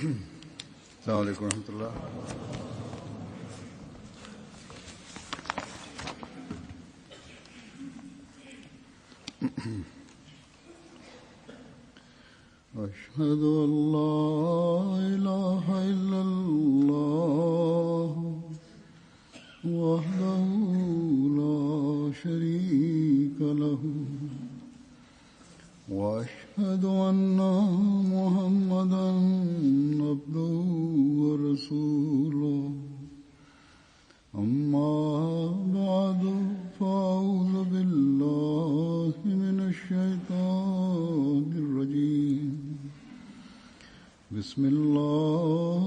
Selamun Aleyküm ve Rahmetullah. أشهد أن لا إله إلا الله وحده لا شريك له وأشهد أن محمدا عبده ورسوله أما بعد فأعوذ بالله من الشيطان الرجيم بسم الله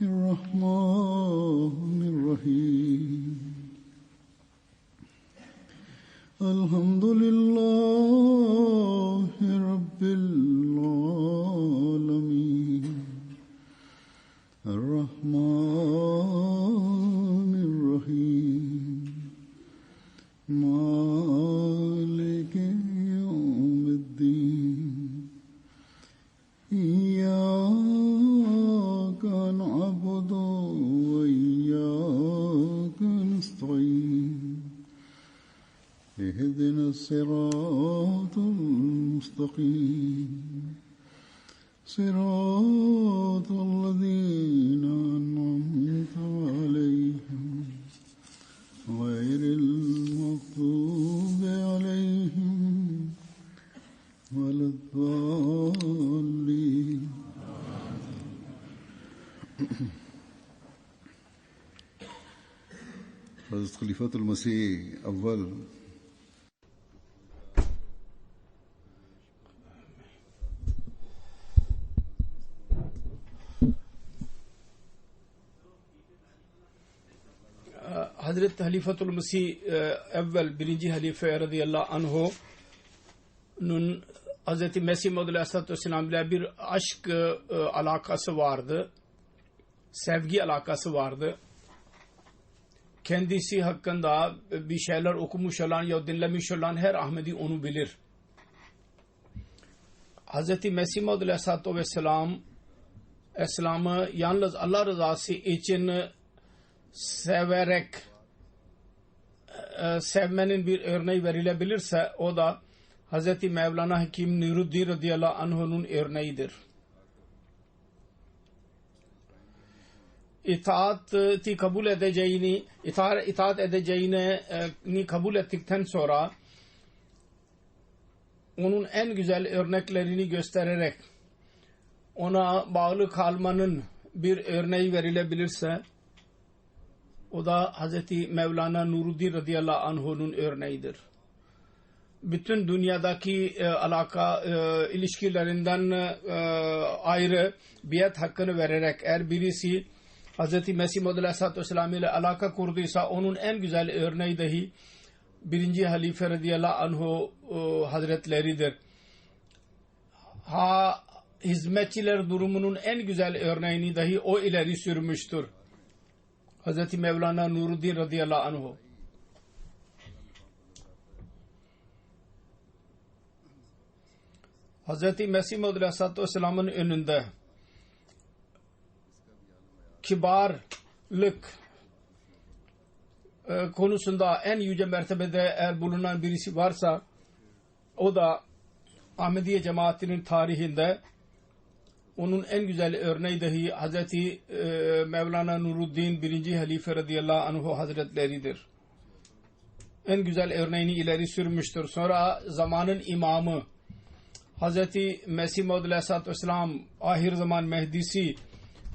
الرحمن الرحيم الحمد لله رب العالمين الرحمن الرحيم مالك يوم الدين إياك نعبد وإياك نستعين اهدنا الصراط المستقيم صراط الذين أنعمت عليهم غير المغضوب عليهم ولا الضالين حضرت खलीफतुल मसीह अव्वल Hazreti Halifatul Mesih evvel birinci halife radıyallahu anhu'nun Hazreti Mesih Maud Aleyhisselatü Vesselam ile bir aşk alakası vardı. Sevgi alakası vardı. Kendisi hakkında bir şeyler okumuş olan ya dinlemiş olan her Ahmedi onu bilir. Hazreti Mesih Maud Aleyhisselatü Vesselam İslam'ı yalnız Allah rızası için severek sevmenin bir örneği verilebilirse o da Hz. Mevlana Hakim Nuruddin radıyallahu anh'un örneğidir. İtaati kabul edeceğini, itaat edeceğini kabul ettikten sonra onun en güzel örneklerini göstererek ona bağlı kalmanın bir örneği verilebilirse o da Hz. Mevlana Nuruddin radıyallahu anh'un örneğidir. Bütün dünyadaki ilişkilerinden ayrı biat hakkını vererek eğer birisi Hz. Mesih Maud Aleyhisselatü Vesselam ile alaka kurduysa onun en güzel örneği dahi birinci halife radıyallahu anhu hazretleridir. Hizmetçiler durumunun en güzel örneğini dahi o ileri sürmüştür. Hz. Mevlana Nuruddin radıyallahu anhu. Hz. Mesih Maud Aleyhisselatü Vesselam'ın önünde kibarlık konusunda en yüce mertebede eğer bulunan birisi varsa o da Ahmediye cemaatinin tarihinde onun en güzel örneği dahi Hz. Mevlana Nuruddin birinci halife radıyallahu anhu hazretleridir. En güzel örneğini ileri sürmüştür. Sonra zamanın imamı Hz. Mesih Maud Aleyhisselatü Vesselam ahir zaman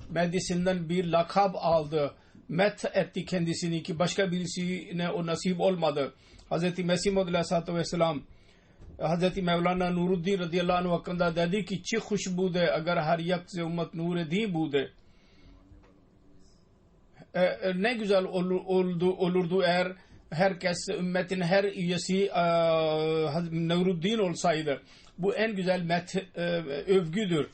Mehdisinden bir lakab aldı. Met etti kendisini ki başka birisine o nasip olmadı. Hz. Mesih Maud Aleyhisselatü Vesselam Hz. Mevlana Nuruddin radıyallahu anh hakkında dedi ki çi खुशबूदे अगर हर एक से उम्मत नूर दी बूदे ne güzel olurdu eğer herkes ümmetin her üyesi Nuruddin olsaydı. Bu en güzel övgüdür.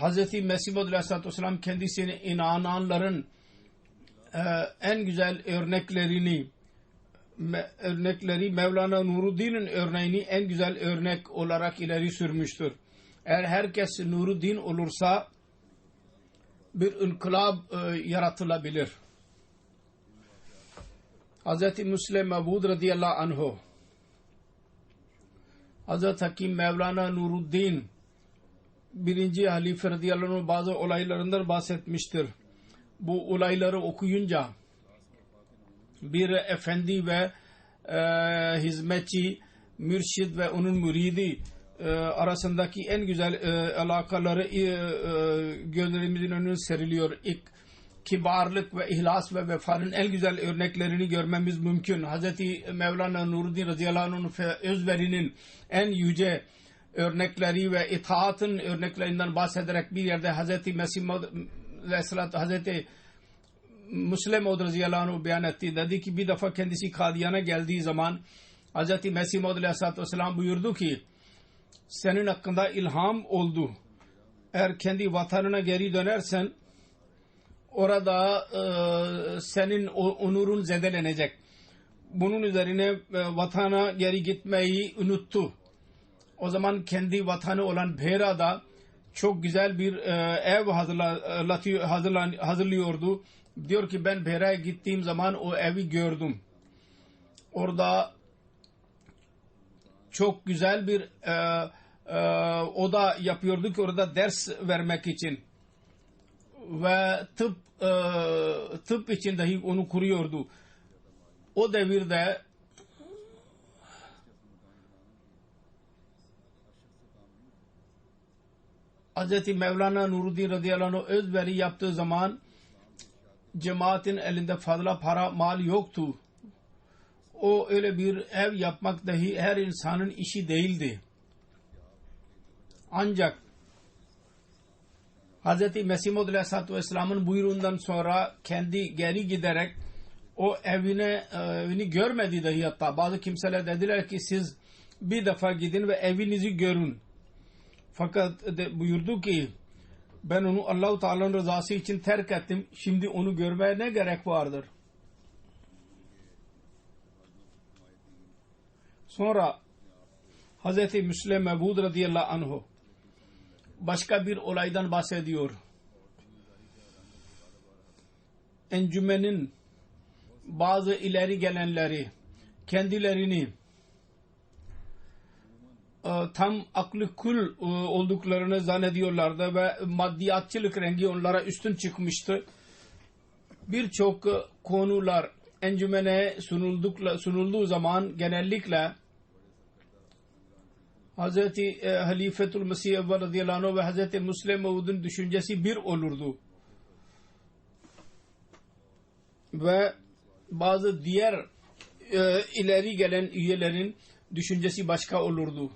Hz. Mesih Maud Aleyhisselatü Vesselam kendisine inananların en güzel örnekleri Mevlana Nuruddin'in örneğini en güzel örnek olarak ileri sürmüştür. Eğer herkes Nuruddin olursa bir inkılap yaratılabilir. Hz. Müslim Mevud radıyallahu anhu Hz. Hakim Mevlana Nuruddin birinci halife radıyallahu anh bazı olaylarından bahsetmiştir. Bu olayları okuyunca bir efendi ve hizmetçi, mürşid ve onun müridi arasındaki en güzel alakaları gözlerimizin önüne seriliyor. Kibarlık ve ihlas ve vefanın en güzel örneklerini görmemiz mümkün. Hz. Mevlana Nuruddin radıyallahu anh'ın özverinin en yüce örnekleri ve itaatın örneklerinden bahsederek bir yerde Hz. Mesih aleyhissalatü Hz. Müslim Maud radıyallahu anh beyan etti. Dedi ki bir defa kendisi Kadiyan'a geldiği zaman Hz. Mesih Maud aleyhissalatü vesselam buyurdu ki senin hakkında ilham oldu. Eğer kendi vatanına geri dönersen orada senin onurun zedelenecek. Bunun üzerine vatana geri gitmeyi unuttu. O zaman kendi vatanı olan Bhera'da çok güzel bir ev hazırlıyordu. Diyor ki ben Bhera'ya gittiğim zaman o evi gördüm. Orada çok güzel bir oda yapıyordu ki orada ders vermek için ve tıp için dahi onu kuruyordu. O devirde Hz. Mevlana Nuruddin radıyallahu anh özveri yaptığı zaman cemaatin elinde fazla para mal yoktu. O öyle bir ev yapmak dahi her insanın işi değildi. Ancak Hz. Mesih Maud aleyhissalatü vesselam'ın buyruğundan sonra kendi geri giderek o evini görmedi dahi hatta. Bazı kimseler dediler ki siz bir defa gidin ve evinizi görün. Fakat buyurdu ki ben onu Allah-u Teala'nın rızası için terk ettim. Şimdi onu görmeye ne gerek vardır? Sonra Hz. Müslim Mevud radıyallahu anh başka bir olaydan bahsediyor. Encümenin bazı ileri gelenleri kendilerini tam aklı kul olduklarını zannediyorlardı ve maddiyatçılık rengi onlara üstün çıkmıştı. Birçok konular encümene sunulduğu zaman genellikle Hz. Halifetul Mesih evvel radıyallahu anh ve Hz. Müslim Mevud'un düşüncesi bir olurdu. Ve bazı diğer ileri gelen üyelerin düşüncesi başka olurdu.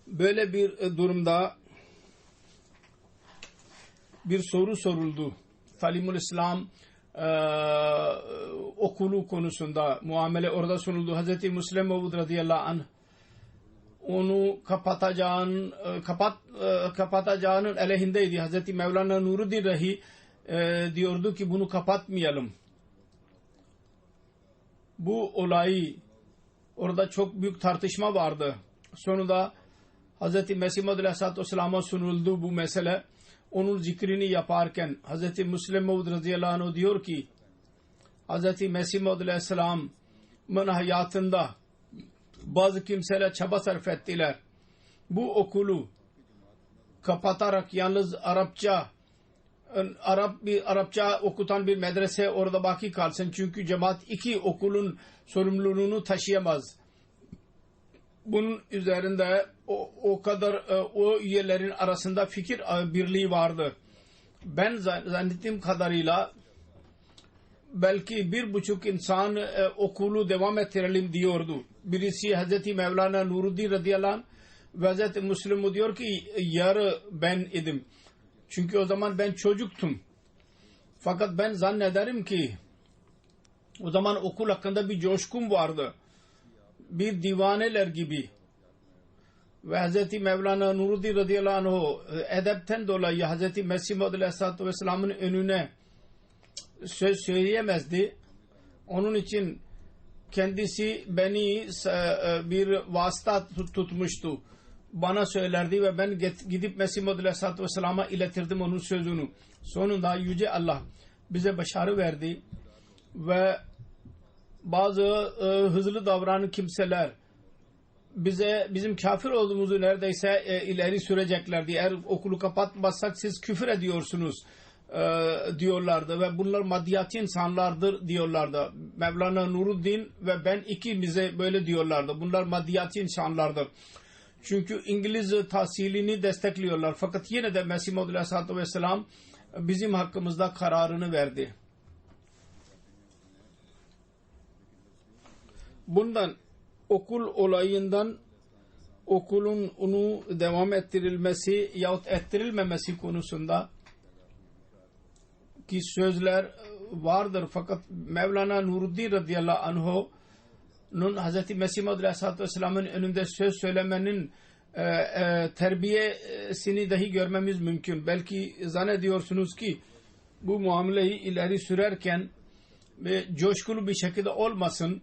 Böyle bir durumda bir soru soruldu. Talimul İslam okulu konusunda muamele orada sunuldu. Hz. Müslim Mevud radıyallahu anh onu kapatacağının aleyhindeydi. Hz. Mevlana Nuruddin dahi diyordu ki bunu kapatmayalım. Bu olayı orada çok büyük tartışma vardı. Sonunda Hz. Mesih Maud aleyhissalatü vesselam'a sunuldu bu mesele. Onun zikrini yaparken Hz. Müslim Mevud radıyallahu anh diyor ki Hz. Mesih Maud aleyhisselam'ın hayatında bazı kimseler çaba sarf ettiler. Bu okulu kapatarak yalnız Arapça okutan bir medrese orada baki kalsın. Çünkü cemaat iki okulun sorumluluğunu taşıyamaz. Bunun üzerinde o kadar o üyelerin arasında fikir birliği vardı. Ben zannettiğim kadarıyla belki 1,5 insan okulu devam ettirelim diyordu. Birisi Hz. Mevlana Nuruddin radıyallahu anh ve Hz. Müslim diyor ki yarı ben idim. Çünkü o zaman ben çocuktum. Fakat ben zannederim ki o zaman okul hakkında bir coşkum vardı. Bir divaneler gibi. Ve Hz. Mevlana Nuruddin radıyallahu anh edepten dolayı Hz. Mesih Maud aleyhissalatü vesselam'ın önüne söz söyleyemezdi. Onun için kendisi beni bir vasıta tutmuştu. Bana söylerdi ve ben gidip Mesih Maud Aleyhisselatü Vesselam'a iletirdim onun sözünü. Sonunda Yüce Allah bize başarı verdi ve bazı hızlı davranan kimseler bizim kafir olduğumuzu neredeyse ileri süreceklerdi. Eğer okulu kapatmazsak siz küfür ediyorsunuz diyorlardı ve bunlar maddiyatçı insanlardır diyorlardı. Mevlana Nuruddin ve ben ikimize böyle diyorlardı. Bunlar maddiyatçı insanlardır. Çünkü İngiliz tahsilini destekliyorlar. Fakat yine de Mesih Maud Aleyhisselatü Vesselam bizim hakkımızda kararını verdi. Bundan okul olayından okulun onu devam ettirilmesi yahut ettirilmemesi konusunda ki sözler vardır fakat Mevlana Nuruddin radıyallahu anh'un Hz. Mesih Maud Aleyhisselatü Vesselam'ın önünde söz söylemenin terbiyesini dahi görmemiz mümkün. Belki zannediyorsunuz ki bu muameleyi ileri sürerken ve coşkulu bir şekilde olmasın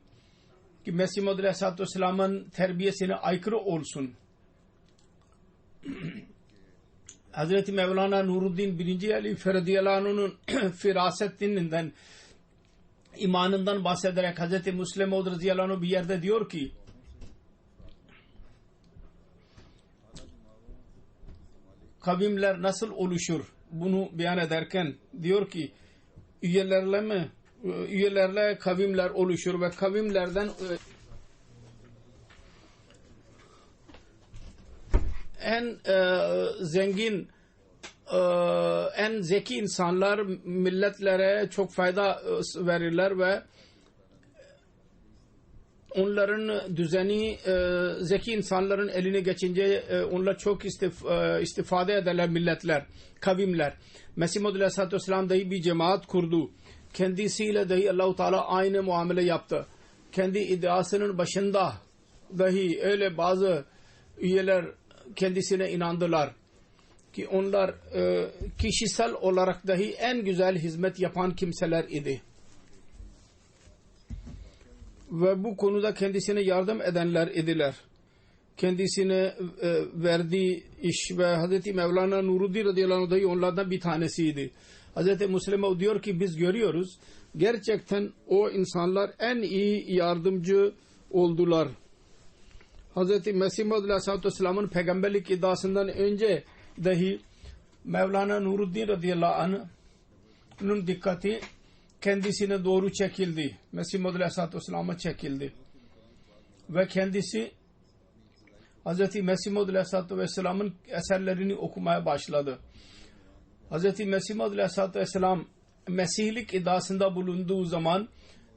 ki Mesih Maud Aleyhisselatü Vesselam'ın terbiyesine aykırı olsun. Hazreti Mevlana Nuruddin 1. Halife radıyallahu anh'un firasetinden, imanından bahsederek Hazreti Müslim Maud radıyallahu anh bir yerde diyor ki kavimler nasıl oluşur? Bunu beyan ederken diyor ki üyelerle kavimler oluşur ve kavimlerden en zengin en zeki insanlar milletlere çok fayda verirler ve onların düzeni zeki insanların eline geçince onlar çok istifade ederler milletler, kavimler. Mesih Maud Aleyhisselatü Vesselam dahi bir cemaat kurdu. Kendisiyle dahi Allah-u Teala aynı muamele yaptı. Kendi iddiasının başında dahi öyle bazı üyeler kendisine inandılar ki onlar kişisel olarak dahi en güzel hizmet yapan kimseler idi. Ve bu konuda kendisine yardım edenler idiler. Kendisine verdiği iş ve Hz. Mevlana Nuruddin radıyallahu anh dahi onlardan bir tanesiydi. Hz. Müslim diyor ki biz görüyoruz gerçekten o insanlar en iyi yardımcı oldular. Hz. Mesih Maud Aleyhisselatü Vesselam'ın peygamberlik iddiasından önce dahi Mevlana Nuruddin radıyallahu anh'ın dikkati kendisine doğru çekildi. Mesih Maud Aleyhisselatü Vesselam'a çekildi. Ve kendisi Hz. Mesih Maud Aleyhisselatü Vesselam'ın eserlerini okumaya başladı. Hz. Mesih Maud Aleyhisselatü Vesselam Mesihlik iddiasında bulunduğu zaman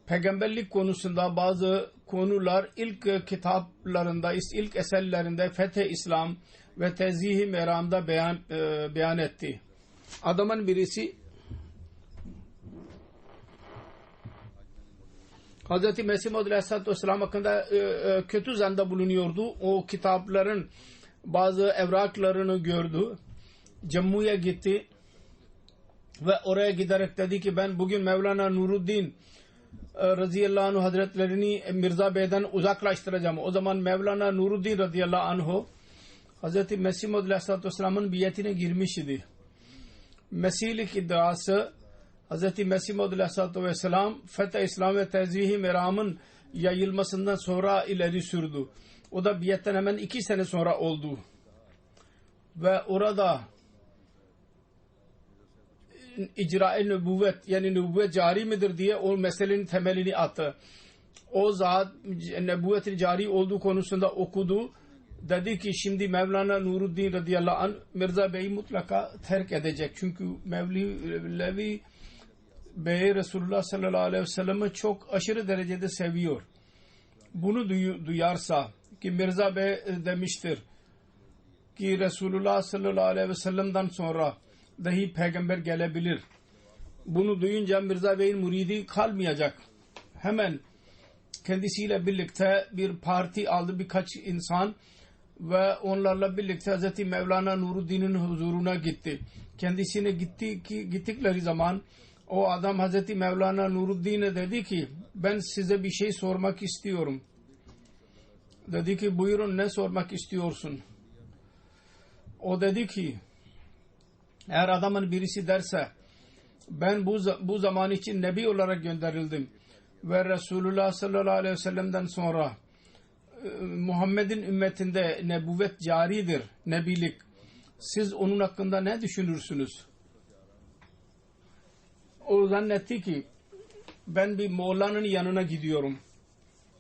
peygamberlik konusunda bazı konular ilk kitaplarında, ilk eserlerinde Feth-i İslam ve Tezih-i Meram'da beyan etti. Adamın birisi Hz. Mesih Maud Aleyhisselatü Vesselam hakkında kötü zanda bulunuyordu. O kitapların bazı evraklarını gördü. Cemmu'ya gitti ve oraya giderek dedi ki ben bugün Mevlana Nuruddin radıyallahu anh hazretlerini Mirza Bey'den uzaklaştıracağım. O zaman Mevlana Nuruddin radıyallahu anh Hz. Mesih Maud Aleyhisselatü Vesselam'ın biyetine girmiş idi. Mesihlik iddiası Hz. Mesih Maud Aleyhisselatü Vesselam Feth-i İslam ve Tezih-i Meram'ın yayılmasından sonra ileri sürdü. O da biyetten hemen 2 sene sonra oldu. Ve orada icra-i nübüvvet yani nübüvvet cari midir diye o meselenin temelini attı. O zat nübüvvetin cari olduğu konusunda okudu. Dedi ki şimdi Mevlana Nuruddin radıyallahu anh Mirza Bey'i mutlaka terk edecek. Çünkü Mevlevi Bey Resulullah sallallahu aleyhi ve sellem'i çok aşırı derecede seviyor. Bunu duyarsa ki Mirza Bey demiştir ki Resulullah sallallahu aleyhi ve sellem'den sonra dahi peygamber gelebilir. Bunu duyunca Mirza Bey'in muridi kalmayacak. Hemen kendisiyle birlikte bir parti aldı birkaç insan ve onlarla birlikte Hz. Mevlana Nuruddin'in huzuruna gitti. Kendisine gittikleri zaman O adam Hazreti Mevlana Nuruddin'e dedi ki ben size bir şey sormak istiyorum. Dedi ki buyurun, ne sormak istiyorsun? O dedi ki eğer adamın birisi derse ben bu zaman için nebi olarak gönderildim ve Resulullah sallallahu aleyhi ve sellem'den sonra Muhammed'in ümmetinde nebüvvet caridir, nebilik. Siz onun hakkında ne düşünürsünüz? O zannetti ki ben bir Moğla'nın yanına gidiyorum.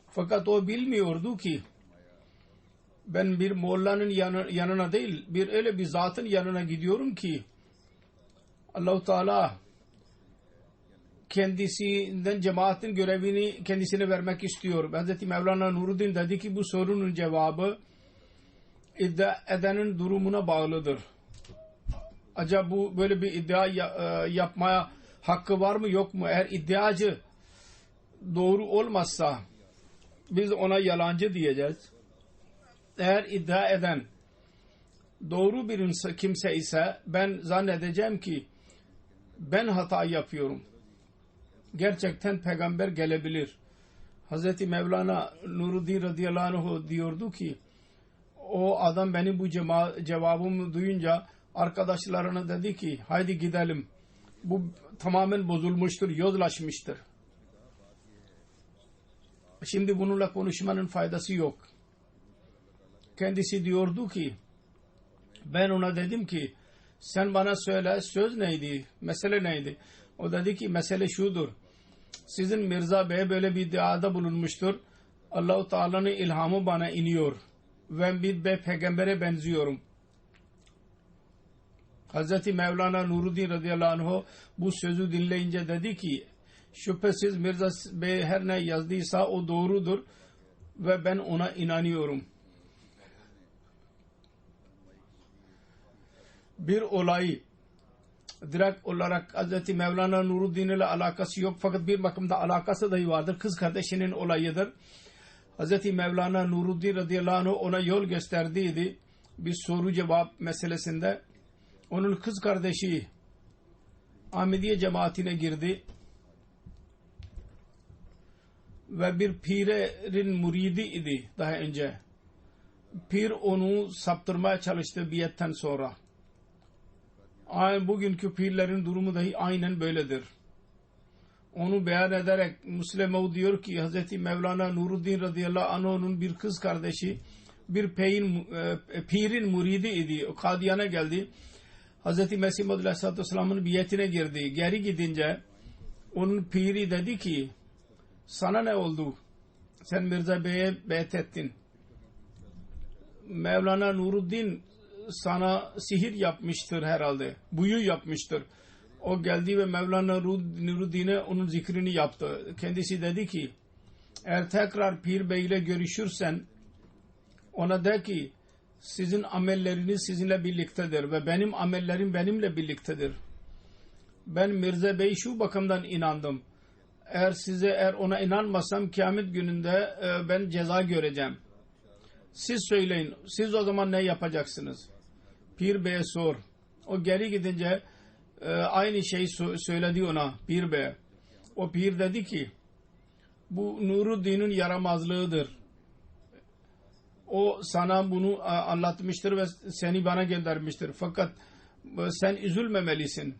Fakat o bilmiyordu ki ben bir Moğla'nın yanına değil, öyle bir zatın yanına gidiyorum ki Allah-u Teala kendisinden cemaatin görevini kendisine vermek istiyor. Hz. Mevlana Nuruddin dedi ki bu sorunun cevabı iddia edenin durumuna bağlıdır. Acaba bu böyle bir iddia yapmaya hakkı var mı yok mu? Eğer iddiacı doğru olmazsa biz ona yalancı diyeceğiz. Eğer iddia eden doğru bir kimse ise ben zannedeceğim ki ben hata yapıyorum. Gerçekten peygamber gelebilir. Hz. Mevlana Nuruddin radıyallahu anh diyordu ki o adam benim bu cevabımı duyunca arkadaşlarına dedi ki haydi gidelim. Bu tamamen bozulmuştur, yozlaşmıştır. Şimdi bununla konuşmanın faydası yok. Kendisi diyordu ki ben ona dedim ki sen bana söyle söz neydi, mesele neydi? O dedi ki mesele şudur. Sizin Mirza Bey böyle bir iddiada bulunmuştur. Allah-u Teala'nın ilhamı bana iniyor ve bir peygambere benziyorum. Hz. Mevlana Nuruddin radıyallahu anh bu sözü dinleyince dedi ki şüphesiz Mirza Bey her ne yazdıysa o doğrudur ve ben ona inanıyorum. Bir olay direkt olarak Hz. Mevlana Nuruddin ile alakası yok fakat bir bakımda alakası dahi vardır. Kız kardeşinin olayıdır. Hz. Mevlana Nuruddin radıyallahu anh ona yol gösterdiydi bir soru cevap meselesinde. Onun kız kardeşi Ahmediye cemaatine girdi ve bir pirin muridi idi daha önce. Pir onu saptırmaya çalıştı biyetten sonra. Bugünkü pirlerin durumu dahi aynen böyledir. Onu beyan ederek Müslim diyor ki Hz. Mevlana Nuruddin radıyallahu anh'ın bir kız kardeşi bir pirin muridi idi. Kadiyana geldi. Hz. Mesih Maud aleyhissalatü vesselam'ın biyetine girdi. Geri gidince onun piri dedi ki sana ne oldu? Sen Mirza Bey'e beyat ettin. Mevlana Nuruddin sana sihir yapmıştır herhalde. Büyü yapmıştır. O geldi ve Mevlana Nuruddin'e onun zikrini yaptı. Kendisi dedi ki eğer tekrar Pir Bey ile görüşürsen ona de ki sizin amelleriniz sizinle birliktedir ve benim amellerim benimle birliktedir. Ben Mirza Bey şu bakımdan inandım. Eğer ona inanmasam kıyamet gününde ben ceza göreceğim. Siz söyleyin. Siz o zaman ne yapacaksınız? Pir Bey'e sor. O geri gidince aynı şeyi söyledi ona Pir Bey'e. O Pir dedi ki bu Nuruddin'in yaramazlığıdır. O sana bunu anlatmıştır ve seni bana göndermiştir. Fakat sen üzülmemelisin.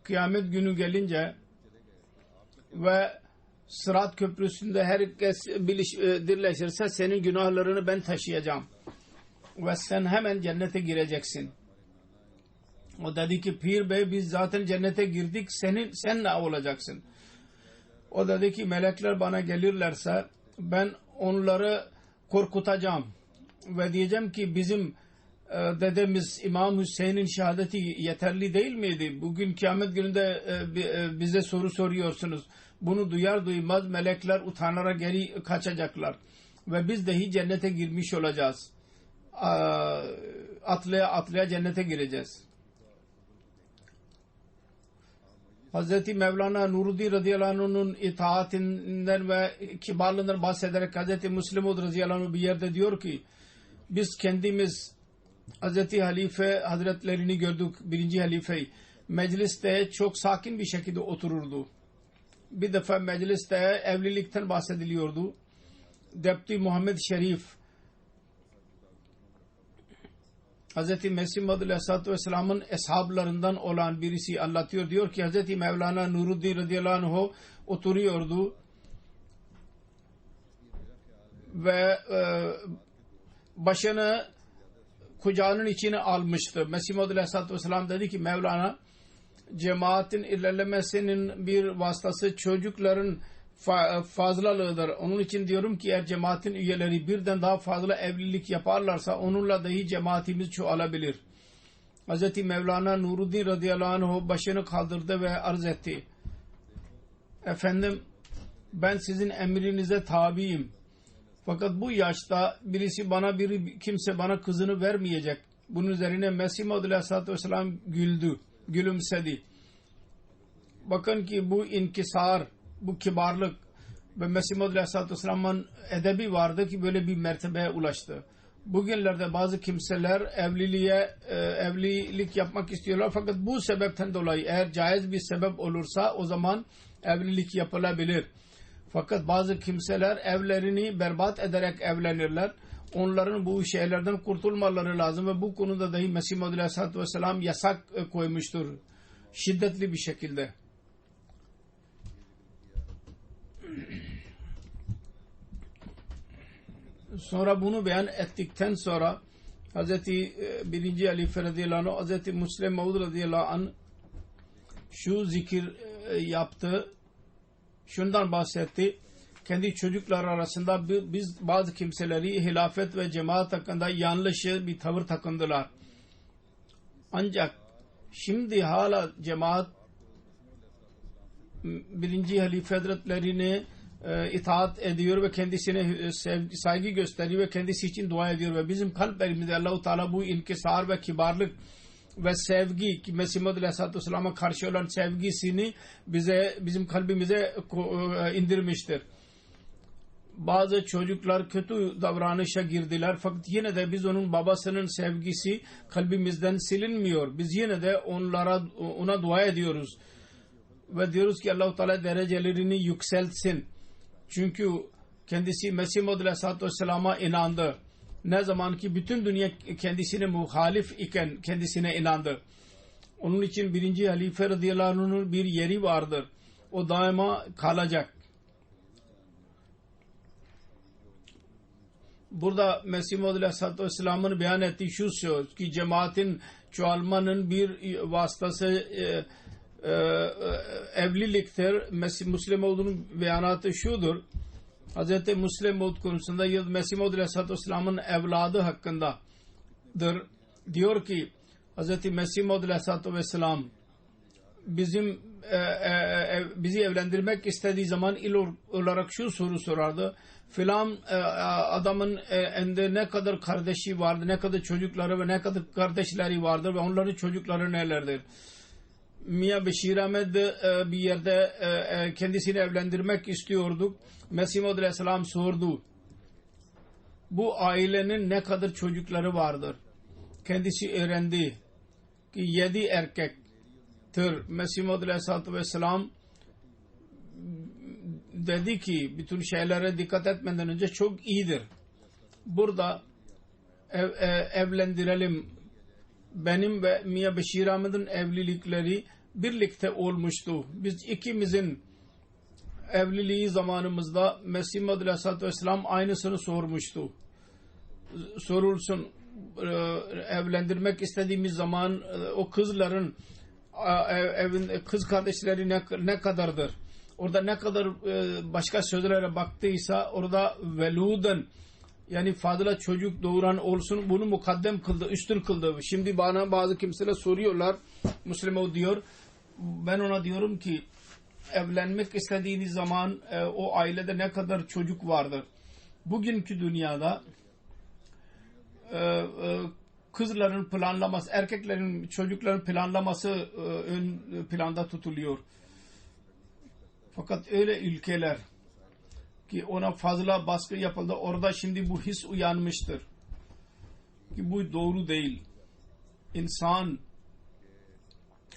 Kıyamet günü gelince ve Sırat Köprüsü'nde herkes birleşirse senin günahlarını ben taşıyacağım. Ve sen hemen cennete gireceksin. O dedi ki Pir Bey biz zaten cennete girdik. Sen ne olacaksın? O dedi ki melekler bana gelirlerse ben onları korkutacağım. Ve diyeceğim ki bizim dedemiz İmam Hüseyin'in şehadeti yeterli değil miydi? Bugün kıyamet gününde bize soru soruyorsunuz. Bunu duyar duymaz melekler utanarak geri kaçacaklar. Ve biz dahi cennete girmiş olacağız. Atlaya cennete gireceğiz. Hz. Mevlana Nuruddin radıyallahu anh'ın itaatinden ve kibarlığından bahsederek Hz. Müslim radıyallahu anh bir yerde diyor ki biz kendimiz Hz. Halife Hazretlerini gördük, birinci halifeyi mecliste çok sakin bir şekilde otururdu. Bir defa mecliste evlilikten bahsediliyordu. Deputy Muhammed Şerif Hz. Mesih Maud Aleyhisselatü Vesselam'ın eshablarından olan birisi anlatıyor. Diyor ki Hz. Mevlana Nuruddin radıyallahu anh oturuyordu ve başını kucağının içine almıştı. Mesih Maud Aleyhisselatü Vesselam dedi ki Mevlana, cemaatin ilerlemesinin bir vasıtası çocukların fazlalığıdır. Onun için diyorum ki eğer cemaatin üyeleri birden daha fazla evlilik yaparlarsa onunla dahi cemaatimiz çoğalabilir. Hz. Mevlana Nuruddin radıyallahu anh başını kaldırdı ve arz etti. Efendim, ben sizin emrinize tabiyim. Fakat bu yaşta kimse bana kızını vermeyecek. Bunun üzerine Mesih Maud Aleyhisselatü Vesselam gülümsedi. Bakın ki bu inkisar, bu kibarlık ve Mesih Maud Aleyhisselatü Vesselam'ın edebi vardı ki böyle bir mertebeye ulaştı. Bugünlerde bazı kimseler evlilik yapmak istiyorlar fakat bu sebepten dolayı eğer caiz bir sebep olursa o zaman evlilik yapılabilir. Fakat bazı kimseler evlerini berbat ederek evlenirler. Onların bu şeylerden kurtulmaları lazım ve bu konuda dahi Mesih Maud Aleyhisselatü Vesselam yasak koymuştur. Şiddetli bir şekilde. Sonra bunu beyan ettikten sonra Hz. 1. Halife radıyallahu anh, Hz. Müslim Maud radıyallahu anh şu zikir yaptı. Şundan bahsetti. Kendi çocuklar arasında biz bazı kimseleri hilafet ve cemaat hakkında yanlış bir tavır takındılar. Ancak şimdi hala cemaat 1. Halife Hazretlerine itaat ediyor ve kendisine saygı gösteriyor ve kendisi için dua ediyor ve bizim kalplerimizde Allah-u Teala bu inkisar ve kibarlık ve sevgi ki Mesih Maud Aleyhisselatü Vesselam'a karşı olan sevgisini bizim kalbimize indirmiştir. Bazı çocuklar kötü davranışa girdiler fakat yine de biz onun babasının sevgisi kalbimizden silinmiyor. Biz yine de ona dua ediyoruz ve diyoruz ki Allah-u Teala derecelerini yükseltsin. Çünkü kendisi Mesih Maud Aleyhisselatü Vesselam'a inandı. Ne zaman ki bütün dünya kendisine muhalif iken kendisine inandı. Onun için 1. Halife radıyallahu anh'ın bir yeri vardır. O daima kalacak. Burada Mesih Maud Aleyhisselatü Vesselam'ın beyan ettiği şu söz ki cemaatin çoğalmanın bir vasıtası evliliktir. Müslim Maud'un beyanatı şudur. Hz. Müslim Maud konusunda Mesih Maud Aleyhisselatü Vesselam'ın evladı hakkındadır. Diyor ki Hz. Mesih Maud Aleyhisselatü Vesselam bizi evlendirmek istediği zaman olarak şu soru sorardı. Filan adamın elinde ne kadar kardeşi vardı, ne kadar çocukları ve ne kadar kardeşleri vardır ve onların çocukları nelerdir? Mia Beşir Ahmed bir yerde kendisini evlendirmek istiyorduk. Mesih Maud Aleyhisselam sordu. Bu ailenin ne kadar çocukları vardır? Kendisi öğrendi ki 7 erkektir. Mesih Maud Aleyhisselatü Vesselam dedi ki bütün şeylere dikkat etmeden önce çok iyidir. Burada evlendirelim. Benim ve Mia Beşir Ahmed'in evlilikleri birlikte olmuştu. Biz ikimizin evliliği zamanımızda Mesih Maud Aleyhisselatü Vesselam aynısını sormuştu. Sorulsun evlendirmek istediğimiz zaman o kızların kız kardeşleri ne kadardır? Orada ne kadar başka sözlere baktıysa orada veluden yani fazla çocuk doğuran olsun bunu mukaddem kıldı, üstün kıldı. Şimdi bana bazı kimseler soruyorlar. Müslim o diyor. Ben ona diyorum ki evlenmek istediğiniz zaman o ailede ne kadar çocuk vardır? Bugünkü dünyada kızların planlaması, erkeklerin, çocukların planlaması ön planda tutuluyor. Fakat öyle ülkeler ki ona fazla baskı yapıldı. Orada şimdi bu his uyanmıştır. Ki bu doğru değil. İnsan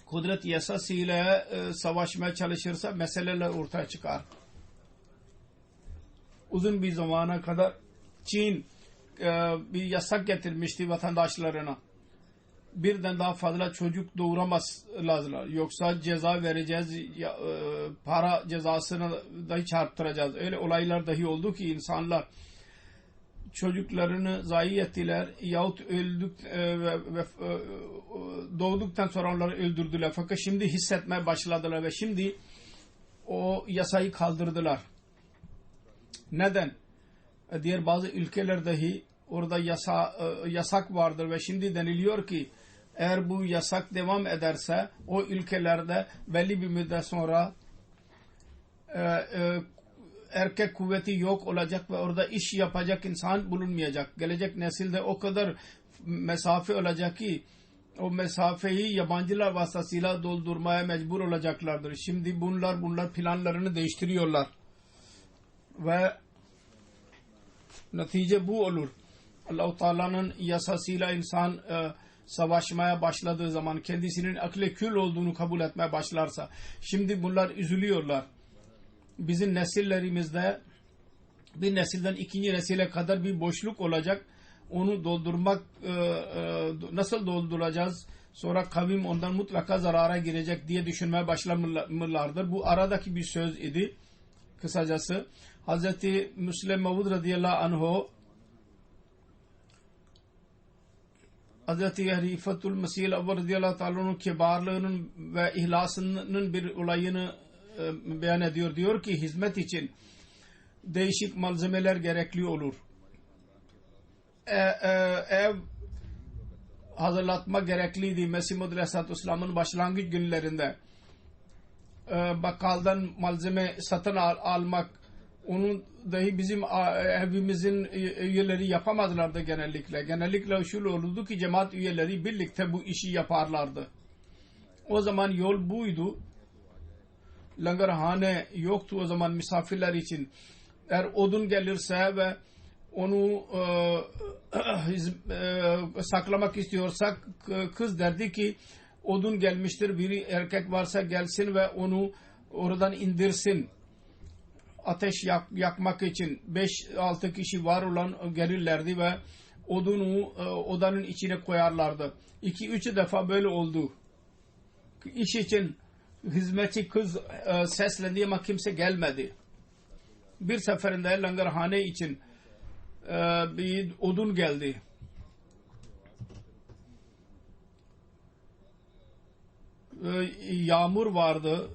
kudret yasasıyla savaşmaya çalışırsa meseleler ortaya çıkar. Uzun bir zamana kadar Çin bir yasak getirmişti vatandaşlarına. Birden daha fazla çocuk doğuramazlar. Yoksa ceza vereceğiz, para cezasını dahi çarptıracağız. Öyle olaylar dahi oldu ki insanlar çocuklarını zayi ettiler yahut doğduktan sonra onları öldürdüler. Fakat şimdi hissetmeye başladılar ve şimdi o yasayı kaldırdılar. Neden? Diğer bazı ülkeler dahi orada yasak vardır ve şimdi deniliyor ki eğer bu yasak devam ederse o ülkelerde belli bir müddet sonra erkek kuvveti yok olacak ve orada iş yapacak insan bulunmayacak. Gelecek nesilde o kadar mesafe olacak ki o mesafeyi yabancılar vasıtasıyla doldurmaya mecbur olacaklardır. Şimdi bunlar planlarını değiştiriyorlar ve netice bu olur. Allah-u Teala'nın yasasıyla insan savaşmaya başladığı zaman kendisinin akli kül olduğunu kabul etmeye başlarsa, şimdi bunlar üzülüyorlar. Bizim nesillerimizde bir nesilden ikinci nesile kadar bir boşluk olacak. Onu doldurmak nasıl dolduracağız? Sonra kavim ondan mutlaka zarara girecek diye düşünmeye başlamalılardır. Bu aradaki bir söz idi. Kısacası Hz. Müslim Mevud radıyallahu anh'u Hz. Halifatul Mesih Evvel radıyallahu ta'ala'nın kibarlığının ve ihlasının bir olayını beyan ediyor. Diyor ki hizmet için değişik malzemeler gerekli olur. Ev hazırlatma gerekliydi. Mesih Muhammed Aleyhisselatü Vesselam'ın başlangıç günlerinde bakkaldan malzeme satın almak, onun dahi bizim evimizin üyeleri yapamazlardı genellikle. Genellikle şöyle olurdu ki cemaat üyeleri birlikte bu işi yaparlardı. O zaman yol buydu. Langarhane yoktu o zaman misafirler için. Eğer odun gelirse ve onu saklamak istiyorsak kız derdi ki odun gelmiştir, biri erkek varsa gelsin ve onu oradan indirsin. Ateş yakmak için 5-6 kişi var olan gelirlerdi ve odunu odanın içine koyarlardı. 2-3 defa böyle oldu. İş için hizmetçi kız seslendi ama kimse gelmedi. Bir seferinde langarhane için bir odun geldi. Yağmur vardı,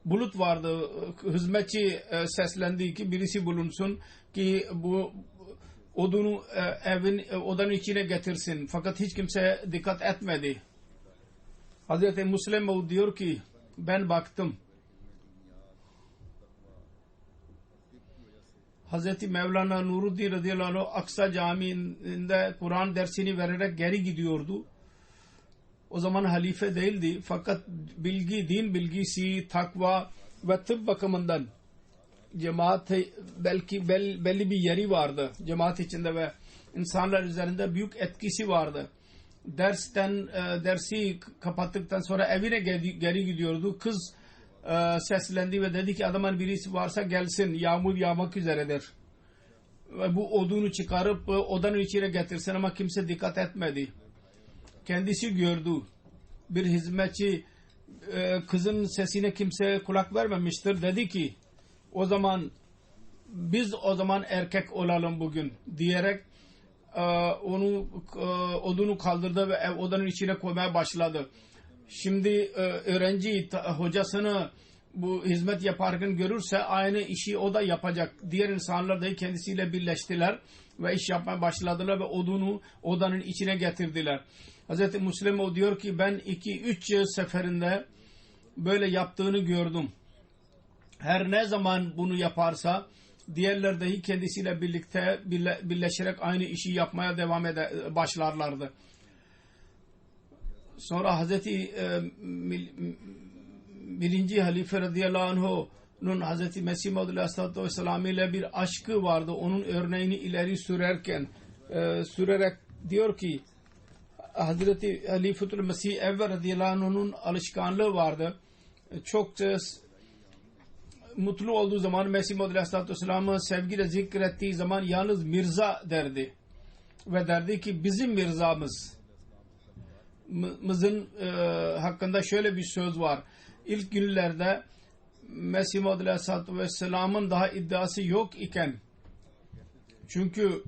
bulut vardı. Hizmetçi seslendi ki birisi bulunsun ki bu odunu odanın içine getirsin. Fakat hiç kimse dikkat etmedi. Hazreti Müslim diyor ki ben baktım. Hazreti Mevlana Nuruddin radıyallahu anh Aksa Camii'nde Kur'an dersini vererek geri gidiyordu. O zaman halife değildi. Fakat din bilgisi, takva ve tıp bakımından cemaat belki belli bir yeri vardı cemaat içinde ve insanlar üzerinde büyük etkisi vardı. Dersi kapattıktan sonra evine geri gidiyordu. Kız seslendi ve dedi ki adamın birisi varsa gelsin, yağmur yağmak üzeredir. Ve bu odunu çıkarıp odanın içine getirsin ama kimse dikkat etmedi. Kendisi gördü. Bir hizmetçi kızın sesine kimse kulak vermemiştir. Dedi ki biz o zaman erkek olalım bugün diyerek odunu kaldırdı ve odanın içine koymaya başladı. Şimdi öğrenci hocasını bu hizmet yaparken görürse aynı işi o da yapacak. Diğer insanlar da kendisiyle birleştiler ve iş yapmaya başladılar ve odunu odanın içine getirdiler. Hz. Müslim diyor ki ben 2-3 seferinde böyle yaptığını gördüm. Her ne zaman bunu yaparsa diğerler dahi kendisiyle birlikte birleşerek aynı işi yapmaya başlarlardı. Sonra Hazreti 1. Halife radıyallahu anh'un Hazreti Mesih Maud aleyhissalatu vesselam ile bir aşkı vardı. Onun örneğini ileri sürerek diyor ki Hazreti Halifetül Mesih Evvel radıyallahu anh'un alışkanlığı vardı. Çok mutlu olduğu zaman Mesih Maud aleyhissalatü vesselam'ı sevgiyle zikrettiği zaman yalnız Mirza derdi. Ve derdi ki bizim Mirza'mızın hakkında şöyle bir söz var. İlk günlerde Mesih Maud aleyhissalatü vesselam'ın daha iddiası yok iken, çünkü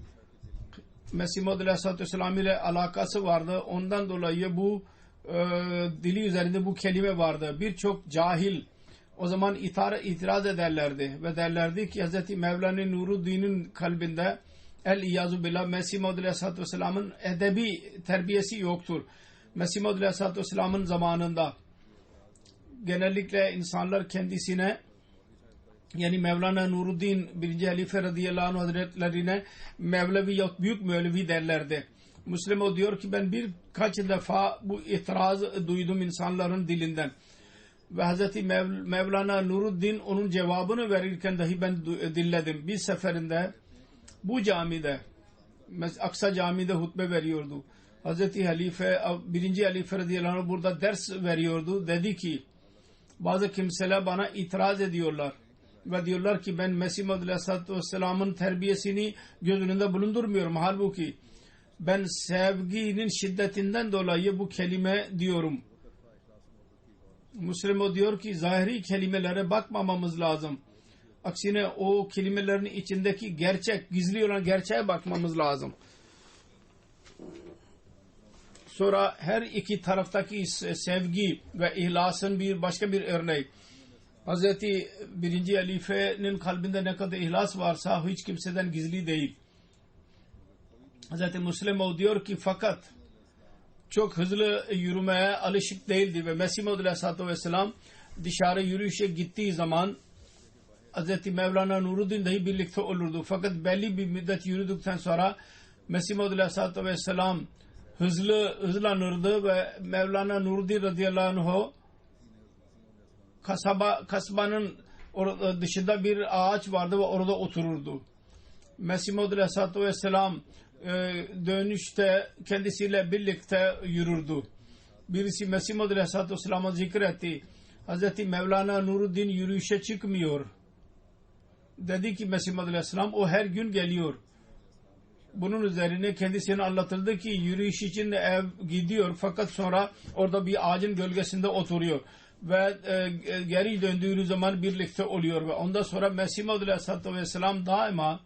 Mesih Maud aleyhissalatü vesselam ile alakası vardı. Ondan dolayı bu dili üzerinde bu kelime vardı. Birçok cahil o zaman itiraz ederlerdi ve derlerdi ki Hz. Mevlana Nuruddin'in kalbinde el-İyazu billah Mesih Maud aleyhissalatü vesselam'ın edebi terbiyesi yoktur. Mesih Maud aleyhissalatü vesselam'ın zamanında genellikle insanlar kendisine, yani Mevlana Nuruddin 1. Halife radıyallahu anh hazretlerine Mevlevi yahut büyük Mevlevi derlerdi. Müslim o diyor ki ben birkaç defa bu itiraz duydum insanların dilinden. Ve Hz. Mevlana Nuruddin onun cevabını verirken dahi ben dinledim. Bir seferinde bu camide, Aksa Camii'de hutbe veriyordu. Hz. Halife 1. Halife radıyallahu anh burada ders veriyordu. Dedi ki bazı kimseler bana itiraz ediyorlar ve diyorlar ki ben Mesih Maud aleyhissalatü vesselam'ın terbiyesini göz önünde bulundurmuyorum. Halbuki ben sevginin şiddetinden dolayı bu kelime diyorum. Müslim o diyor ki zahiri kelimelere bakmamamız lazım. Aksine o kelimelerin içindeki gerçek, gizli olan gerçeğe bakmamız lazım. Sonra her iki taraftaki sevgi ve ihlasın başka bir örneği. Hazreti 1. Halife'nin kalbinde ne kadar ihlas varsa hiç kimseden gizli değil. Hazreti Müslim o diyor ki fakat çok hızlı yürümeye alışık değildi ve Mesih Maud aleyhissalatü vesselam dışarı yürüyüşe gittiği zaman Hz. Mevlana Nuruddin dahi birlikte olurdu. Fakat belli bir müddet yürüdükten sonra Mesih Maud aleyhissalatü vesselam hızlanırdı ve Mevlana Nuruddin radıyallahu anh kasabanın dışında bir ağaç vardı ve orada otururdu. Mesih Maud aleyhissalatü vesselam dönüşte kendisiyle birlikte yürürdü. Birisi Mesih Maud aleyhissalatü vesselam'a zikretti. Hz. Mevlana Nuruddin yürüyüşe çıkmıyor. Dedi ki Mesih Maud aleyhisselam o her gün geliyor. Bunun üzerine kendisine anlatıldı ki yürüyüş için ev gidiyor fakat sonra orada bir ağacın gölgesinde oturuyor ve geri döndüğü zaman birlikte oluyor ve ondan sonra Mesih Maud aleyhissalatü vesselam daima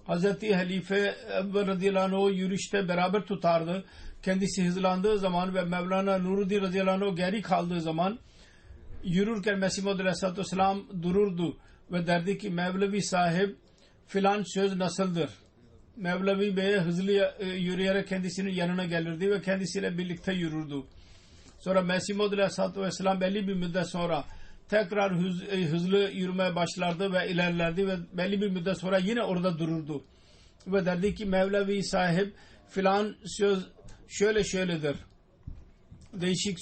Hz. Halife radıyallahu anh yürüyüşte beraber tutardı. Kendisi hızlandığı zaman ve Mevlana Nuruddin radıyallahu anh geri kaldığı zaman yürürken Mesih Maud aleyhissalatü vesselam dururdu ve derdi ki Mevlevi sahip filan söz nasıldır? Mevlevi Bey hızlı yürüyerek kendisinin yanına gelirdi ve kendisiyle birlikte yürürdü. Sonra Mesih Maud aleyhissalatü vesselam belli bir müddet sonra tekrar hızlı yürümeye başlardı ve ilerlerdi ve belli bir müddet sonra yine orada dururdu. Ve derdi ki Mevlevi sahip filan söz şöyle şöyledir. Değişik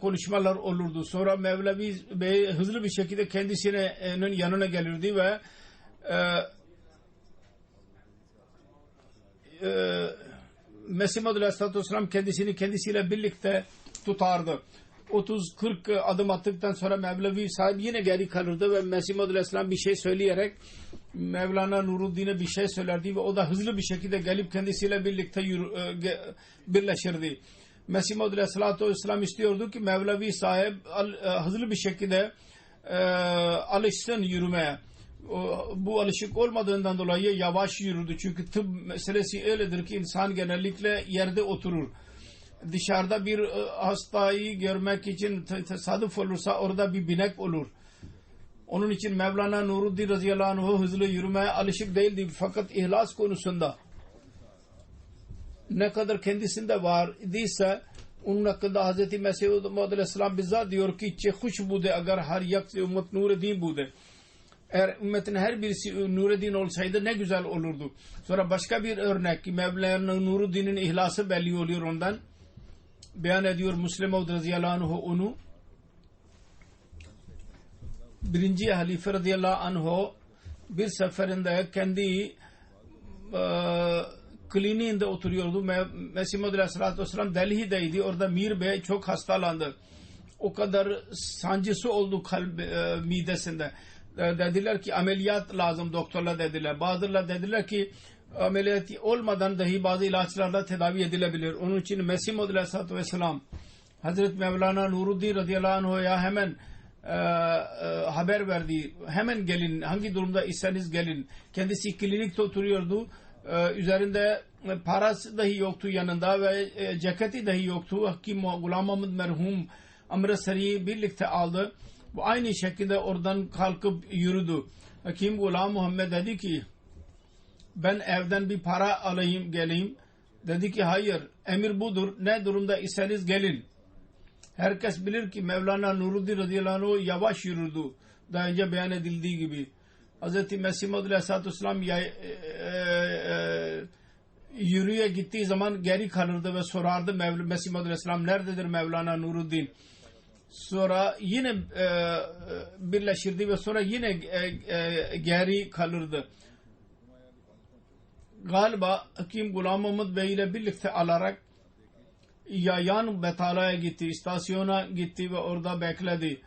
konuşmalar olurdu. Sonra Mevlevi Bey hızlı bir şekilde kendisinin yanına gelirdi ve Mesih Maud aleyhissalatü vesselam kendisiyle birlikte tutardı. 30-40 adım attıktan sonra Mevlevi sahibi yine geri kalırdı ve Mesih Maud aleyhisselam bir şey söyleyerek Mevlana Nuruddin'e bir şey söylerdi ve o da hızlı bir şekilde gelip kendisiyle birlikte birleşirdi. Mesih Maud aleyhissalatü vesselam istiyordu ki Mevlevi sahip hızlı bir şekilde alışsın yürümeye. Bu alışık olmadığından dolayı yavaş yürüdü. Çünkü tıp meselesi öyledir ki insan genellikle yerde oturur. Dışarıda bir hastayı görmek için tesadüf olursa orada bir binek olur. Onun için Mevlana Nuruddin radıyallahu anh hızlı yürümeye alışık değildi. Fakat ihlas konusunda ne kadar kendisinde var idiyse onun hakkında Hz. Mesih Maud aleyhisselam bizzat diyor ki çe huş bude agar har yak ümmet Nuruddin bude. Eğer ümmetin her birisi Nuruddin olsaydı ne güzel olurdu. Sonra başka bir örnek Mevlana Nuruddin'in ihlası belli oluyor ondan. Beyan ediyor Müslim Maud radıyallahu anh onu. 1. Halife radıyallahu anh bir seferinde kendi kliniğinde oturuyordu. Mesih Maud Aleyhisselatü Vesselam Delhi'deydi. Orada Mir Bey çok hastalandı. O kadar sancısı oldu midesinde. Dediler ki ameliyat lazım, doktorlar dediler. Bazıları dediler ki ameliyat olmadan dahi bazı ilaçlarla tedavi edilebilir. Onun için Mesih Maud Aleyhisselatü Vesselam Hazreti Mevlana Nuruddin radıyallahu anh'a hemen haber verdi. Hemen gelin, hangi durumda iseniz gelin. Kendisi klinikte oturuyordu. Üzerinde parası dahi yoktu yanında ve ceketi dahi yoktu. Hakim Gulam Mahmud merhum Amritsar'ı birlikte aldı. Bu aynı şekilde oradan kalkıp yürüdü. Hakim Gulam Muhammed dedi ki ben evden bir para alayım geleyim. Dedi ki hayır, emir budur. Ne durumda iseniz gelin. Herkes bilir ki Mevlana Nuruddin radıyallahu anh yavaş yürüdü. Daha önce beyan edildiği gibi. Hz. Mesih Maud Aleyhisselatü Vesselam yürüye gittiği zaman geri kalırdı ve sorardı Mesih Maud Aleyhisselam nerededir Mevlana Nuruddin? Sonra yine birleşirdi ve sonra yine geri kalırdı. Galiba Hakim Gulam Mahmud Bey ile birlikte alarak Yayan Betala'ya gitti, istasyona gitti ve orada bekledi.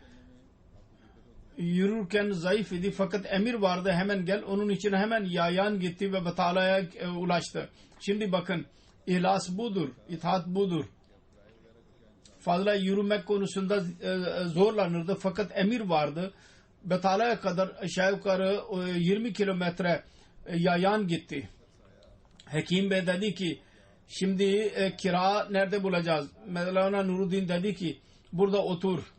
Yürürken zayıf idi fakat emir vardı hemen gel. Onun için hemen Yayan gitti ve Betala'ya ulaştı. Şimdi bakın ihlas budur, itaat budur. Fazla yürümek konusunda zorlanırdı fakat emir vardı. Betala'ya kadar aşağı yukarı 20 kilometre Yayan gitti. Hakim Bey dedi ki şimdi kira nerede bulacağız? Mevlana Nuruddin dedi ki burada otur.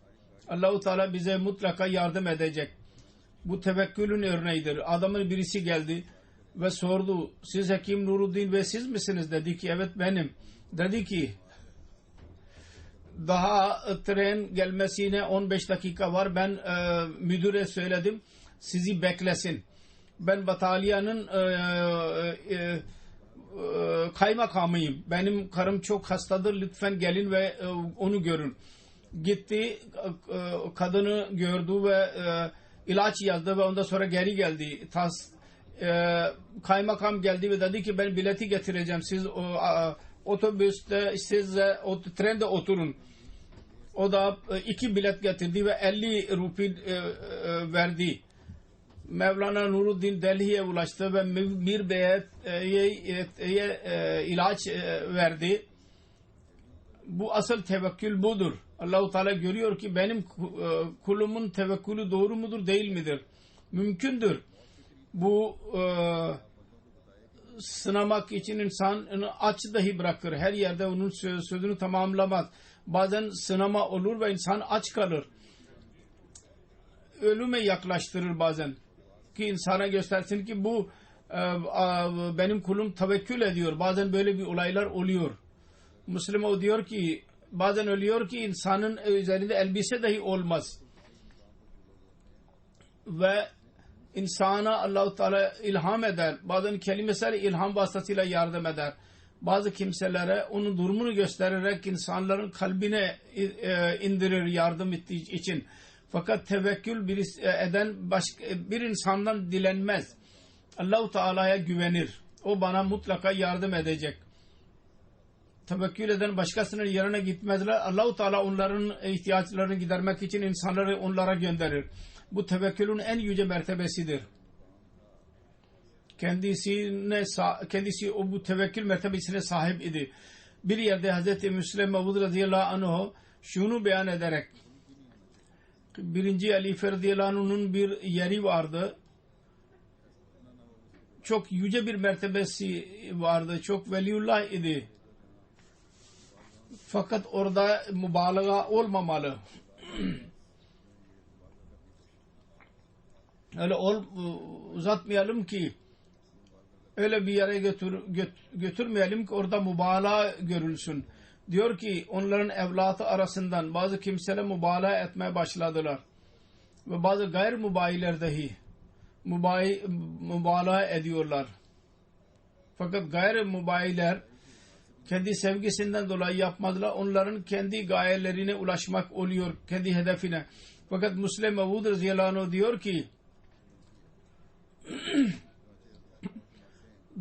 Allah-u Teala bize mutlaka yardım edecek. Bu tevekkülün örneğidir. Adamın birisi geldi ve sordu. Siz Hakim Nuruddin ve siz misiniz? Dedi ki evet benim. Dedi ki daha tren gelmesine 15 dakika var. Ben müdüre söyledim. Sizi beklesin. Ben batalyanın kaymakamıyım. Benim karım çok hastadır. Lütfen gelin ve onu görün. Gitti. Kadını gördü ve ilaç yazdı ve ondan sonra geri geldi. Kaymakam geldi ve dedi ki ben bileti getireceğim. Siz otobüste, siz trende oturun. O da 2 bilet getirdi ve 50 rupi verdi. Mevlana Nuruddin Delhi'ye ulaştı ve Mir Bey'e ilaç verdi. Bu asıl tevekkül budur. Allah-u Teala görüyor ki benim kulumun tevekkülü doğru mudur değil midir? Mümkündür. Bu sınamak için insan aç dahi bırakır. Her yerde onun sözünü tamamlamaz. Bazen sınama olur ve insan aç kalır. Ölüme yaklaştırır bazen. Ki insana göstersin ki bu benim kulum tevekkül ediyor. Bazen böyle bir olaylar oluyor. Müslüman o diyor ki bazen ölüyor ki insanın üzerinde elbise dahi olmaz. Ve insana Allah-u Teala ilham eder. Bazen kelimesel ilham vasıtasıyla yardım eder. Bazı kimselere onun durumunu göstererek insanların kalbine indirir yardım ettiği için. Fakat tevekkül eden bir insandan dilenmez. Allah-u Teala'ya güvenir. O bana mutlaka yardım edecek. Tevekkül eden başkasının yerine gitmezler. Allah-u Teala onların ihtiyaçlarını gidermek için insanları onlara gönderir. Bu tevekkülün en yüce mertebesidir. Kendisi o bu tevekkül mertebesine sahip idi. Bir yerde Hz. Müslim Mevud radıyallahu anh şunu beyan ederek 1. Ali radıyallahu anh'ın bir yeri vardı. Çok yüce bir mertebesi vardı. Çok veliullah idi. Fakat orada mübalağa olmamalı. Öyle uzatmayalım ki öyle bir yere götürmeyelim ki orada mübalağa görülsün. Diyor ki onların evlatı arasından bazı kimseler mübalağa etmeye başladılar. Ve bazı gayrimübayiler dahi mübalağa ediyorlar. Fakat gayrimübayiler kendi sevgisinden dolayı yapmadılar. Onların kendi gayelerine ulaşmak oluyor. Kendi hedefine. Fakat Müslim Mevud radıyallahu anh diyor ki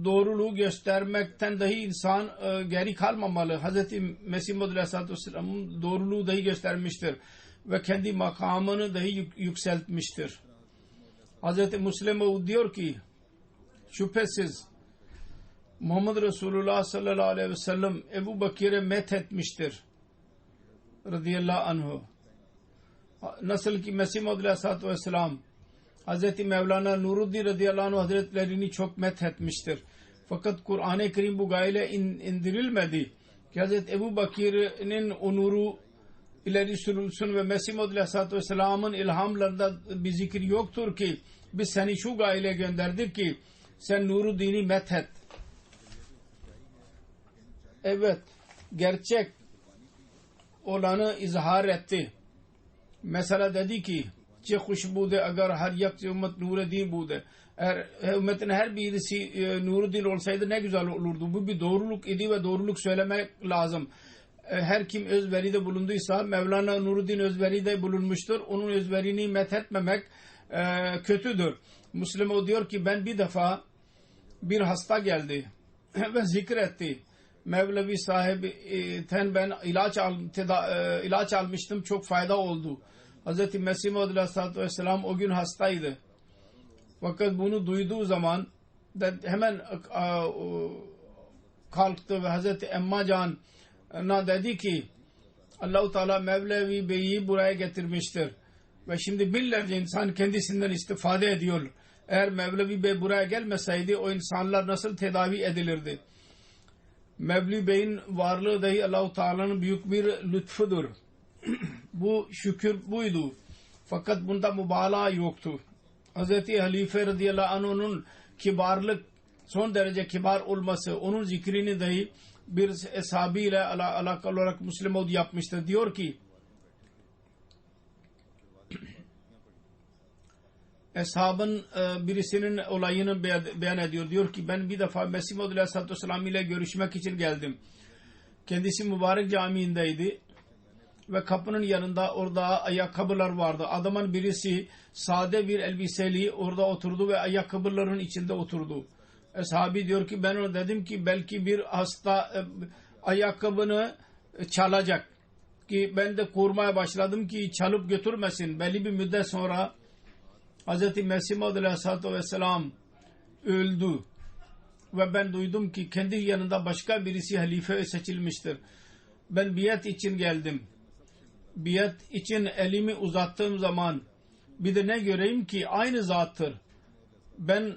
doğruluğu göstermekten dahi insan geri kalmamalı. Hz. Mesih Maud Aleyhisselatü Vesselam'ın doğruluğu dahi göstermiştir ve kendi makamını dahi yükseltmiştir. Hz. Müslim Maud diyor ki şüphesiz Muhammed Resulullah sallallahu aleyhi ve sellem Ebu Bakir'e methetmiştir radıyallahu anhu. Nasıl ki Mesih Maud Aleyhisselatü Vesselam Hz. Mevlana Nuruddin radıyallahu anh hazretlerini çok methetmiştir. Fakat Kur'an-ı Kerim bu gayle indirilmedi ki Hz. Ebu Bakir'in onuru ileri sürülsün ve Mesih Maud Aleyhisselatü Vesselam'ın ilhamlarında bir zikir yoktur ki biz seni şu gayle gönderdik ki sen Nuruddin'i methet. Evet, gerçek olanı izhar etti. Mesela dedi ki çe huşbude agar her yak ümmet Nuruddin bude. Eğer ümmetin her birisi Nuruddin olsaydı ne güzel olurdu. Bu bir doğruluk idi ve doğruluk söylemek lazım. Her kim özveride bulunduysa Mevlana Nuruddin özveride bulunmuştur. Onun özverini methetmemek kötüdür. Müslim o diyor ki ben bir defa bir hasta geldi ve zikretti. Mevlevi sahibinden ben ilaç almıştım. Çok fayda oldu. Hz. Mesih Maud Aleyhisselatü Vesselam o gün hastaydı. Fakat bunu duyduğu zaman hemen kalktı ve Hz. Emma Can'a dedi ki Allah-u Teala Mevlevi Bey'i buraya getirmiştir. Ve şimdi binlerce insan kendisinden istifade ediyor. Eğer Mevlevi Bey buraya gelmeseydi o insanlar nasıl tedavi edilirdi? Mevlevi Bey'in varlığı dahi Allah-u Teala'nın büyük bir lütfudur. Bu şükür buydu. Fakat bunda mübalağa yoktu. Hz. Halife radıyallahu anh'ın kibarlık, son derece kibar olması, onun zikrini dahi bir eshabıyla alakalı olarak Müslim Maud yapmıştır. Diyor ki eshabın birisinin olayını beyan ediyor. Diyor ki ben bir defa Mesih Maud Aleyhisselatü Vesselam ile görüşmek için geldim. Kendisi mübarek camiindeydi ve kapının yanında orada ayakkabılar vardı. Adamın birisi sade bir elbiseli orada oturdu ve ayakkabıların içinde oturdu. Sahabi diyor ki ben ona dedim ki belki bir hasta ayakkabını çalacak ki ben de korumaya başladım ki çalıp götürmesin. Belli bir müddet sonra Hz. Mesih Maud Aleyhisselatü Vesselam öldü ve ben duydum ki kendi yanında başka birisi halife seçilmiştir. Ben biat için geldim. Biat için elimi uzattığım zaman bir de ne göreyim ki aynı zattır. Ben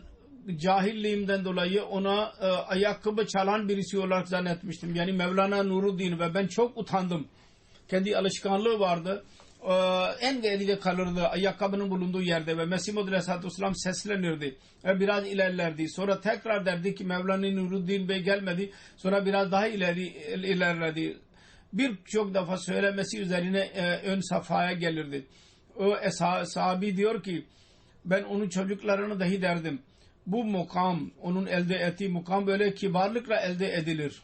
cahilliğimden dolayı ona ayakkabı çalan birisi olarak zannetmiştim. Yani Mevlana Nuruddin ve ben çok utandım. Kendi alışkanlığı vardı. En geride kalırdı ayakkabının bulunduğu yerde ve Mesih Maud Aleyhisselatü Vesselam seslenirdi ve biraz ilerlerdi. Sonra tekrar derdi ki Mevlana Nuruddin Bey gelmedi. Sonra biraz daha ilerledi. Birçok defa söylemesi üzerine ön safhaya gelirdi. O sahabi diyor ki ben onun çocuklarını dahi derdim. Bu mukam, onun elde ettiği mukam böyle kibarlıkla elde edilir.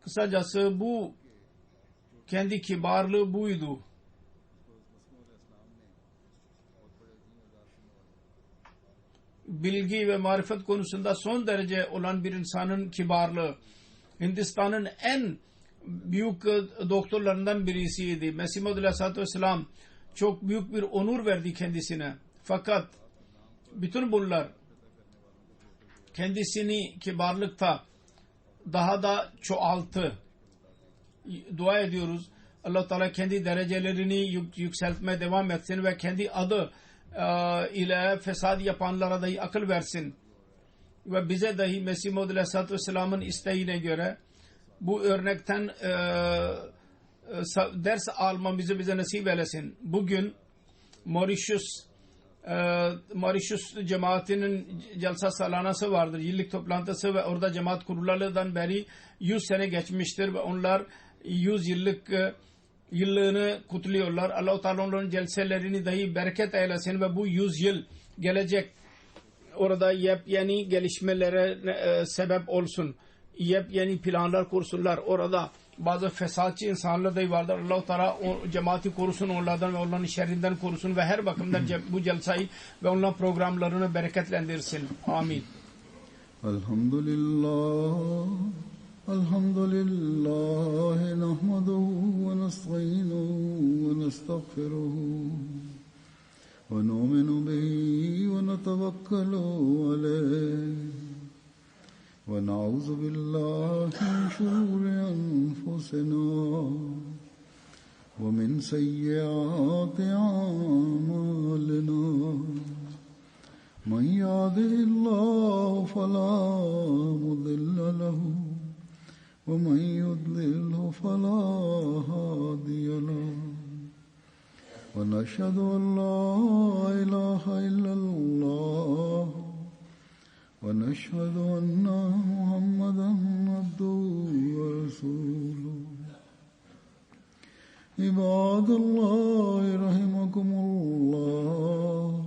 Kısacası bu kendi kibarlığı buydu. Bilgi ve marifet konusunda son derece olan bir insanın kibarlığı. Hindistan'ın en büyük doktorlarından birisiydi. Mesih Maud Aleyhisselatü Vesselam çok büyük bir onur verdi kendisine. Fakat bütün bunlar kendisini kibarlıkta daha da çoğalttı. Dua ediyoruz. Allah Teala kendi derecelerini yükseltmeye devam etsin ve kendi adı ile fesad yapanlara dahi akıl versin. Ve bize dahi Mesih Maud Aleyhisselatü Vesselam'ın isteğine göre bu örnekten ders almamızı bize nasip eylesin. Bugün Mauritius cemaatinin celsa salanası vardır. Yıllık toplantısı ve orada cemaat kurularından beri 100 sene geçmiştir ve onlar 100 yıllık yıllığını kutluyorlar. Allah-u Teala onların celselerini dahi bereket eylesin ve bu 100 yıl gelecek orada yepyeni gelişmelere sebep olsun. Yepyeni planlar kursunlar. Orada bazı fesatçı insanlarda vardır. Allah Teala o cemaati korusun, onlardan ve onların şerrinden korusun ve her bakımdan bu celseyi ve onların programlarını bereketlendirsin. Amin. Elhamdülillah. Elhamdülillah. Nahmaduhu ve nestainuhu ve nestağfiruhu. Ve nu'minu bihi ve netevekkalu aleyh. ونعوذ بالله من شرور أنفسنا ومن سيئات أعمالنا من يهده الله فلا مضل له ومن يضلل فلا هادي له ونشهد أن لا إله إلا الله ونشهد أن محمدا عبده ورسوله عباد الله رحمكم الله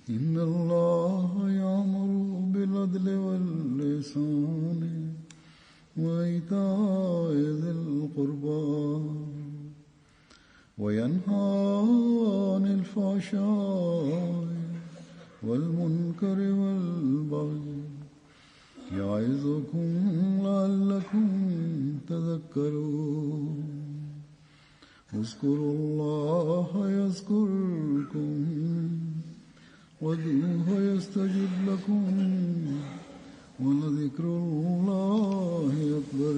إن الله يأمر بالعدل والإحسان وإيتاء ذي القربى وينهى عن الفحشاء والمنكر والبغي يعظكم لعلكم تذكرون اذكروا الله يذكركم وادعوه يستجب لكم ولذكر الله أكبر.